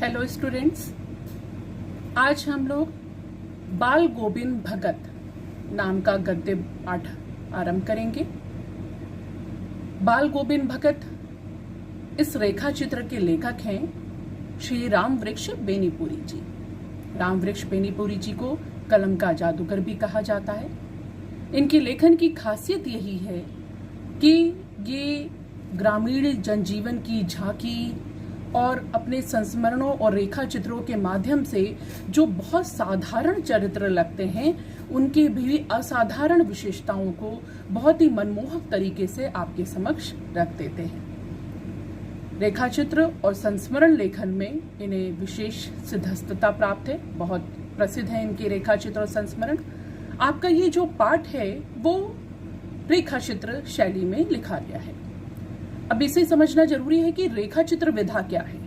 Hello students, आज हम लोग बाल गोविंद भगत नाम का गद्य पाठ आरंभ करेंगे। बाल गोविंद भगत इस रेखा चित्र के लेखक हैं श्री रामवृक्ष बेनीपुरी जी। रामवृक्ष बेनीपुरी जी को कलम का जादूगर भी कहा जाता है। इनकी लेखन की खासियत यही है कि ये ग्रामीण जनजीवन की झांकी और अपने संस्मरणों और रेखा चित्रों के माध्यम से जो बहुत साधारण चरित्र लगते हैं उनके भी असाधारण विशेषताओं को बहुत ही मनमोहक तरीके से आपके समक्ष रख देते हैं। रेखा चित्र और संस्मरण लेखन में इन्हें विशेष सिद्धहस्तता प्राप्त है। बहुत प्रसिद्ध है इनके रेखा चित्र और संस्मरण। आपका ये जो पाठ है वो रेखा चित्र शैली में लिखा गया है। अब इसे समझना जरूरी है कि रेखा चित्र विधा क्या है।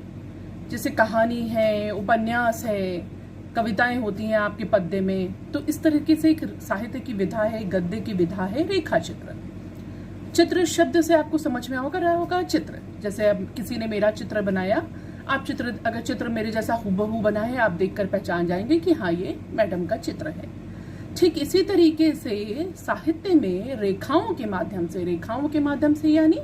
जैसे कहानी है, उपन्यास है, कविताएं होती हैं आपके पद्य में, तो इस तरीके से एक साहित्य की विधा है, गद्य की विधा है रेखा चित्र। चित्र शब्द से आपको समझ में रहा होगा चित्र। जैसे अब किसी ने मेरा चित्र बनाया, आप अगर चित्र मेरे जैसा हूबहू बना है, आप देखकर पहचान जाएंगे कि हाँ, ये मैडम का चित्र है। ठीक इसी तरीके से साहित्य में रेखाओं के माध्यम से यानी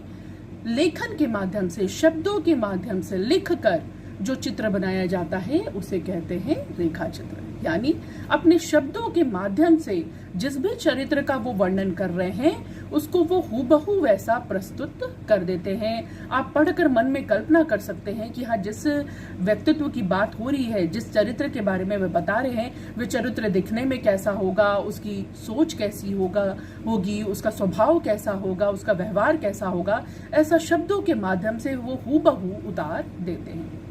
लेखन के माध्यम से, शब्दों के माध्यम से लिखकर जो चित्र बनाया जाता है उसे कहते हैं रेखा चित्र। यानी अपने शब्दों के माध्यम से जिस भी चरित्र का वो वर्णन कर रहे हैं उसको वो हूबहू वैसा प्रस्तुत कर देते हैं। आप पढ़कर मन में कल्पना कर सकते हैं कि हाँ, जिस व्यक्तित्व की बात हो रही है, जिस चरित्र के बारे में वे बता रहे हैं, वे चरित्र दिखने में कैसा होगा, उसकी सोच कैसी होगी, उसका स्वभाव कैसा होगा, उसका व्यवहार कैसा होगा, ऐसा शब्दों के माध्यम से वो हूबहू उतार देते हैं।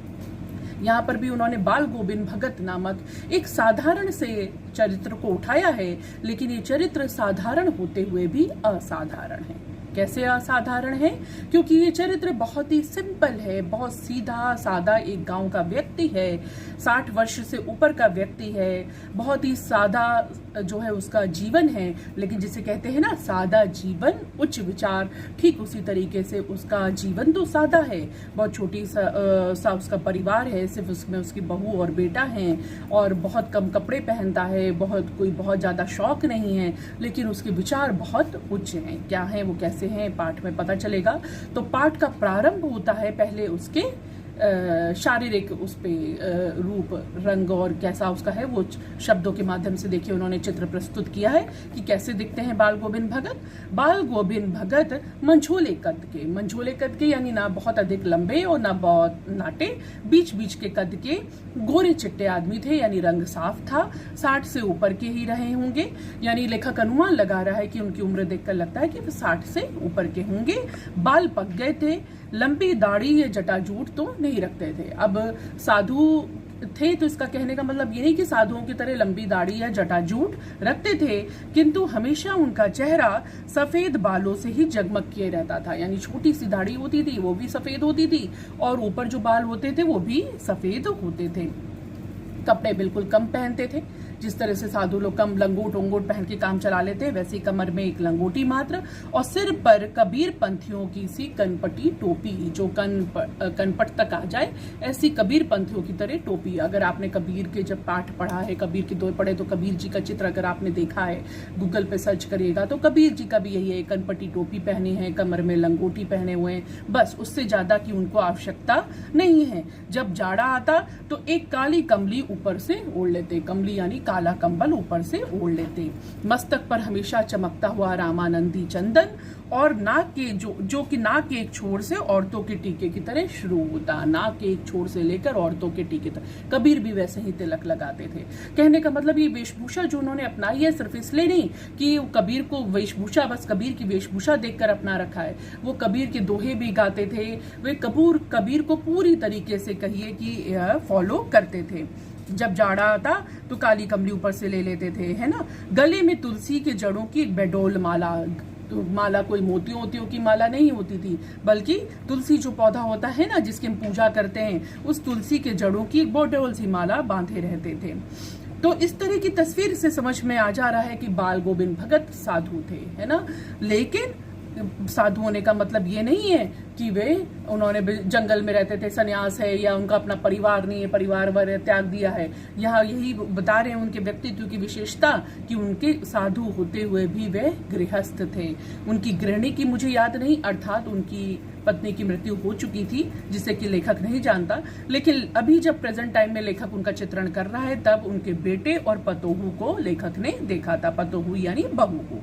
यहाँ पर भी उन्होंने बाल गोविंद भगत नामक एक साधारण से चरित्र को उठाया है, लेकिन ये चरित्र साधारण होते हुए भी असाधारण है। कैसे असाधारण है? क्योंकि ये चरित्र बहुत ही सिंपल है, बहुत सीधा सादा एक गांव का व्यक्ति है, 60 वर्ष से ऊपर का व्यक्ति है, बहुत ही सादा जो है उसका जीवन है। लेकिन जिसे कहते हैं ना, सादा जीवन उच्च विचार, ठीक उसी तरीके से उसका जीवन तो सादा है। बहुत छोटी सा उसका परिवार है, सिर्फ उसमें उसकी बहू और बेटा है, और बहुत कम कपड़े पहनता है, बहुत ज्यादा शौक नहीं है, लेकिन उसके विचार बहुत उच्च हैं। क्या है वो, कैसे हैं, पाठ में पता चलेगा। तो पाठ का प्रारंभ होता है पहले उसके शारीरिक उस पे रूप, रंग और कैसा उसका है वो शब्दों के माध्यम से देखिए उन्होंने चित्र प्रस्तुत किया है कि कैसे दिखते हैं बाल गोविंद भगत। बाल गोविंद भगत मंझोले कद के यानी ना बहुत अधिक लंबे और ना बहुत नाटे, बीच बीच के कद के गोरे चिट्टे आदमी थे, यानी रंग साफ था। 60 से ऊपर के ही रहे होंगे, यानी लेखक अनुमान लगा रहा है कि उनकी उम्र देखकर लगता है कि वो 60 से ऊपर के होंगे। बाल पक गए थे, लंबी दाढ़ी या जटाजूट तो नहीं रखते थे। अब साधु थे तो इसका कहने का मतलब ये नहीं कि साधुओं की तरह लंबी दाढ़ी या जटाजूट रखते थे, किंतु हमेशा उनका चेहरा सफेद बालों से ही जगमग किए रहता था। यानी छोटी सी दाढ़ी होती थी वो भी सफेद होती थी, और ऊपर जो बाल होते थे वो भी सफेद होते थे। कपड़े बिल्कुल कम पहनते थे। जिस तरह से साधु लोग कम लंगोट वंगोट पहन के काम चला लेते हैं, वैसे कमर में एक लंगोटी मात्र, और सिर पर कबीर पंथियों की सी कनपटी टोपी, जो कनपट तक आ जाए, ऐसी कबीर पंथियों की तरह टोपी। अगर आपने कबीर के जब पाठ पढ़ा है, कबीर के दो पढ़े, तो कबीर जी का चित्र अगर आपने देखा है, गूगल पे सर्च करिएगा तो कबीर जी का भी यही है, कनपटी टोपी पहनी है, कमर में लंगोटी पहने हुए हैं, बस उससे ज्यादा की उनको आवश्यकता नहीं है। जब जाड़ा आता तो एक काली कमली ऊपर से ओढ़ लेते, कमली यानी काला कंबल ऊपर से ओढ़ लेते। मस्तक पर हमेशा चमकता हुआ रामानंदी चंदन, और नाक के जो कि नाक के एक छोर से औरतों के टीके की तरह शुरू होता, नाक के एक छोर से लेकर औरतों के टीके तक। कबीर भी वैसे ही तिलक लगाते थे। कहने का मतलब ये वेशभूषा जो उन्होंने अपनाई है सिर्फ इसलिए नहीं कि कबीर को वेशभूषा, बस कबीर की वेशभूषा देखकर अपना रखा है। वो कबीर के दोहे भी गाते थे, वे कबीर को पूरी तरीके से कहिए कि फॉलो करते थे। जब जाड़ा आता तो काली कमली ऊपर से ले लेते थे, है ना। गले में तुलसी के जड़ों की एक बेडोल माला, तो माला कोई मोतियों की माला नहीं होती थी, बल्कि तुलसी जो पौधा होता है ना जिसकी हम पूजा करते हैं, उस तुलसी के जड़ों की एक बेडोल सी माला बांधे रहते थे। तो इस तरह की तस्वीर से समझ में आ जा रहा है कि बाल गोविंद भगत साधु थे, है ना। लेकिन साधु होने का मतलब ये नहीं है कि उन्होंने जंगल में रहते थे, सन्यास है, या उनका अपना परिवार नहीं है, परिवार वर त्याग दिया है। यहाँ यही बता रहे हैं उनके व्यक्तित्व की विशेषता कि उनके साधु होते हुए भी वे गृहस्थ थे। उनकी गृहिणी की मुझे याद नहीं, अर्थात उनकी पत्नी की मृत्यु हो चुकी थी, जिसे कि लेखक नहीं जानता। लेकिन अभी जब प्रेजेंट टाइम में लेखक उनका चित्रण कर रहा है, तब उनके बेटे और पतोहू को लेखक ने देखा था। पतोहू यानी बहू को।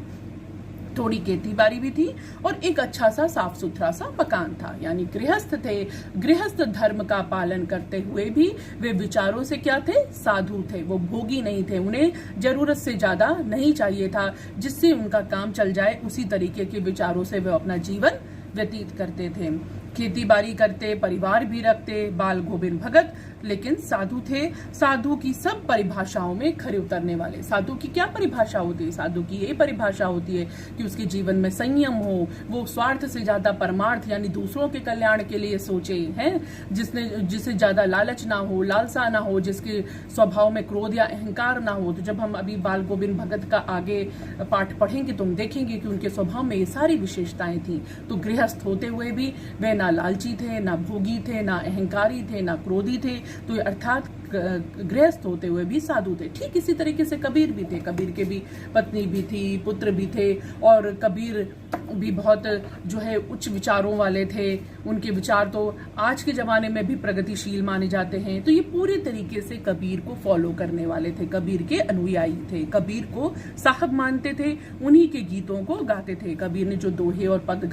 थोड़ी खेती बाड़ी भी थी और एक अच्छा सा साफ सुथरा सा मकान था, यानी गृहस्थ थे। गृहस्थ धर्म का पालन करते हुए भी वे विचारों से क्या थे? साधु थे। वो भोगी नहीं थे, उन्हें जरूरत से ज्यादा नहीं चाहिए था। जिससे उनका काम चल जाए उसी तरीके के विचारों से वे अपना जीवन व्यतीत करते थे। खेती बाड़ी करते, परिवार भी रखते, बाल गोविंद भगत, लेकिन साधु थे। साधु की सब परिभाषाओं में खरे उतरने वाले। साधु की क्या परिभाषा होती है? साधु की यही परिभाषा होती है कि उसके जीवन में संयम हो, वो स्वार्थ से ज्यादा परमार्थ यानी दूसरों के कल्याण के लिए सोचे, हैं, जिसे ज्यादा लालच ना हो, लालसा ना हो, जिसके स्वभाव में क्रोध या अहंकार ना हो। तो जब हम अभी बाल गोविंद भगत का आगे पाठ पढ़ेंगे तो हम देखेंगे कि उनके स्वभाव में ये सारी विशेषताएं थी। तो गृहस्थ होते हुए भी वे ना लालची थे, ना भोगी थे, ना अहंकारी थे, ना क्रोधी थे। तो अर्थात गृहस्थ होते हुए भी साधु थे। ठीक इसी तरीके से कबीर भी थे। कबीर के भी पत्नी भी थी, पुत्र भी थे, और कबीर भी बहुत जो है उच्च विचारों वाले थे। उनके विचार तो आज के जमाने में भी प्रगतिशील माने जाते हैं। तो ये पूरी तरीके से कबीर को फॉलो करने वाले थे, कबीर के अनुयायी थे, कबीर को साहब मानते थे, उन्हीं के गीतों को गाते थे। कबीर ने जो दोहे और पद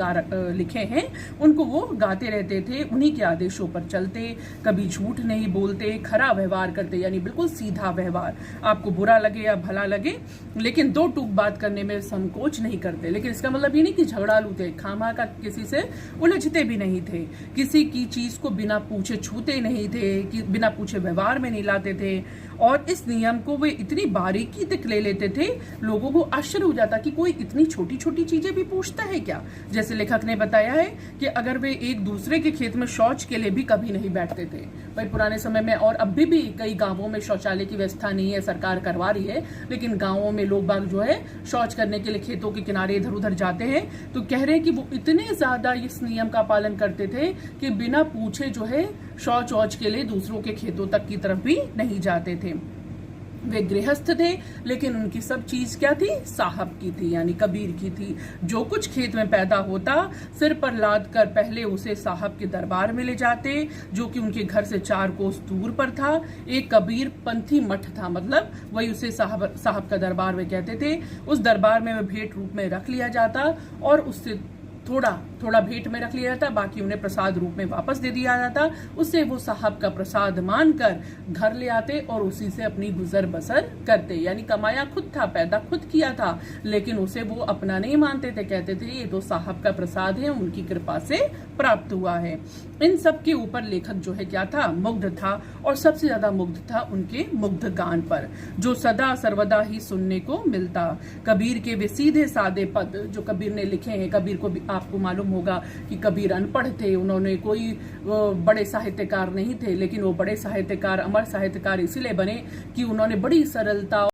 लिखे हैं उनको वो गाते रहते थे, उन्हीं के आदेशों पर चलते, कभी झूठ नहीं बोलते, खरा व्यवहार करते, यानी बिल्कुल सीधा व्यवहार। आपको बुरा लगे या भला लगे, लेकिन दो टूक बात करने में संकोच नहीं करते। लेकिन इसका मतलब ये नहीं कि झगड़ालू थे, खामा का किसी से उलझते भी नहीं थे, किसी की चीज को बिना पूछे छूते नहीं थे, कि बिना पूछे व्यवहार में नहीं लाते थे। और इस नियम को वे इतनी बारीकी तक ले लेते थे, लोगों को आश्चर्य हो जाता कि कोई इतनी छोटी छोटी चीजें भी पूछता है क्या। जैसे लेखक ने बताया है कि अगर वे एक दूसरे के खेत में शौच के लिए भी कभी नहीं बैठते थे। भाई पुराने समय में और अभी भी कई गांवों में शौचालय की व्यवस्था नहीं है, सरकार करवा रही है, लेकिन गांवों में लोग बाग जो है शौच करने के लिए खेतों के किनारे इधर उधर जाते हैं। तो कह रहे हैं कि वो इतने ज्यादा इस नियम का पालन करते थे कि बिना पूछे जो है शौच औच के लिए दूसरों के खेतों तक की तरफ भी नहीं जाते थे। वे गृहस्थ थे, लेकिन उनकी सब चीज क्या थी? साहब की थी, यानी कबीर की थी। जो कुछ खेत में पैदा होता, सिर पर लाद कर पहले उसे साहब के दरबार में ले जाते, जो कि उनके घर से 4 कोस दूर पर था। एक कबीर पंथी मठ था, मतलब वही उसे साहब का दरबार वे कहते थे। उस दरबार में भेंट रूप में रख लिया जाता और उससे थोड़ा भेंट में रख लिया जाता, बाकी उन्हें प्रसाद रूप में वापस दे दिया जाता। उससे वो साहब का प्रसाद मानकर घर ले आते और उसी से अपनी गुजर बसर करते। यानी कमाया खुद था, पैदा खुद किया था, लेकिन उसे वो अपना नहीं मानते थे, कहते थे ये तो साहब का प्रसाद है, उनकी कृपा से प्राप्त हुआ है। इन सब के ऊपर लेखक जो है क्या था? मुग्ध था, और सबसे ज्यादा मुग्ध था उनके मुग्ध गान पर, जो सदा सर्वदा ही सुनने को मिलता। कबीर के वे सीधे सादे पद जो कबीर ने लिखे हैं, कबीर को आपको मालूम होगा कि कबीर अनपढ़ थे, उन्होंने कोई बड़े साहित्यकार नहीं थे, लेकिन वो बड़े साहित्यकार, अमर साहित्यकार इसीलिए बने कि उन्होंने बड़ी सरलता